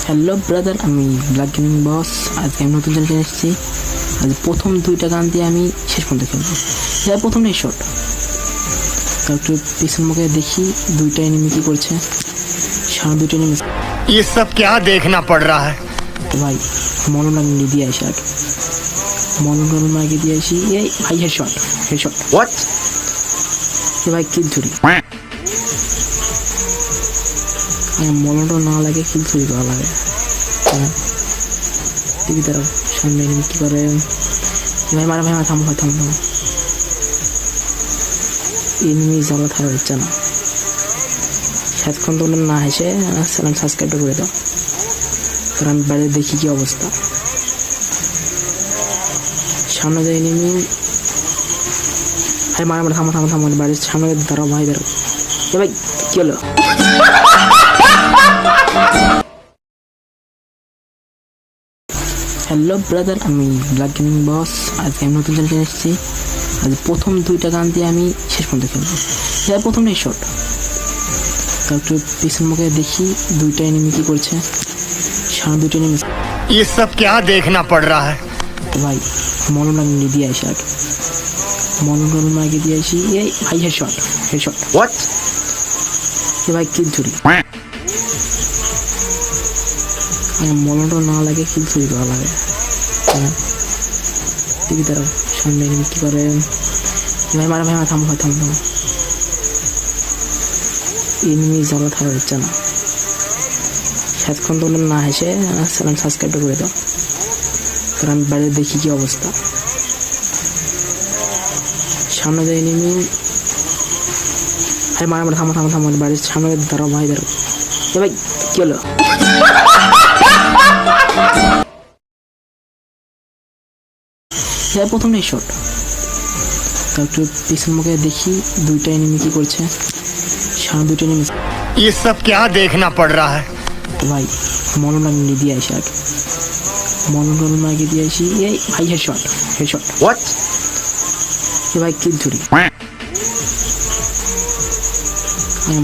Hello brother, আমি black gaming বস। আজকে আমি নতুন চ্যানেলে এসেছি। আজ প্রথম দুইটা গান দিয়ে আমি শেষ পর্যন্ত খেলবো। যাই প্রথমটাই শট, একটু পিছন মুখে দেখি দুইটা এনিমি কি করছে। সামনে দুইটা এনিমি, ये सब क्या देखना पड़ रहा है। তো ভাই মলম লাগিয়ে দিয়ে আসি, আগে মলম লাগিয়ে দিয়ে আসি। এই ভাই হেডশট হেডশট, What? এ ভাই কিল চুরি। মলমটা না লাগে কিল চুরি করা লাগে। টিভি তারা সামনে এনিমি কি করে। ভাই মারা, ভাই থামো ভাই থামো। এনিমি জ্বালা থাকা হচ্ছে না। সাতক্ষণ তো না হেসে চ্যানেল সাবস্ক্রাইবটা করে দাও, কারণ আমি বাইরে দেখি কি অবস্থা। সামনে যে এনিমি, ভাই মারা মারা থামো থামো থামো, বাড়ির সামনে দাঁড়াও ভাই দাঁড়াও। এ ভাই কি হলো? হ্যালো ব্রাদার, আমি ব্ল্যাক গেমিং বস। আজকে আমি নতুন চ্যানেলে এসেছি। আজ প্রথম দুইটা গান দিয়ে আমি শেষ পর্যন্ত খেলবো। যাই প্রথমটাই শট, একটু পিছন মুখে দেখি দুইটা এনিমি কি করছে। সামনে দুইটা এনিমি, ये सब क्या देखना पड़ रहा है। তো ভাই মলম লাগিয়ে দিয়ে আসি, আগে মলম লাগিয়ে দিয়ে আসি। এই ভাই হেডশট হেডশট, What? এ ভাই কিল চুরি। মলমটা না লাগে কিল চুরি করা লাগে। টিভি তারা সামনে এনিমি কি করে। ভাই মারা, ভাই থামো ভাই থামো। এনিমি জ্বালা থাকা হচ্ছে না। সাতক্ষণ তো না হেসে চ্যানেল সাবস্ক্রাইবটা করে দাও, কারণ আমি বাইরে দেখি কি অবস্থা। সামনে যে এনিমি, ভাই মারা মারা থামো থামো থামো, বাড়ির সামনে দাঁড়াও ভাই দাঁড়াও। এ ভাই কি হলো? যাই প্রথমটাই শট, একটু পিছন মুখে দেখি দুইটা এনিমি কি করছে। সামনে দুইটা এনিমি, ये सब क्या देखना पड़ रहा है। তো ভাই মলম লাগিয়ে দিয়ে আসি, আগে মলম লাগিয়ে দিয়ে আসি। এই ভাই হেডশট হেডশট, What? এ ভাই কিল চুরি।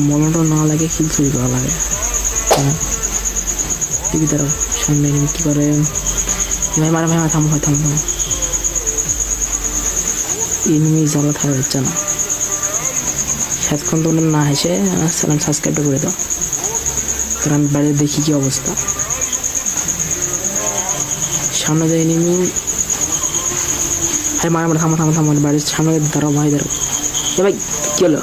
মলমটা না লাগে কিল চুরি করা লাগে। টিভি তারা সামনে এনিমি কি করে। ভাই মারা, ভাই থামো ভাই থামো। এনিমি জ্বালা থাকা হচ্ছে না। সাতক্ষণ তো না হেসে চ্যানেল সাবস্ক্রাইবটা করে দাও, কারণ আমি বাইরে দেখি কি অবস্থা। সামনে যে এনিমি, ভাই মারা মারা থামো থামো থামো, বাড়ির সামনে দাঁড়াও ভাই দাঁড়াও। এ ভাই কি হলো?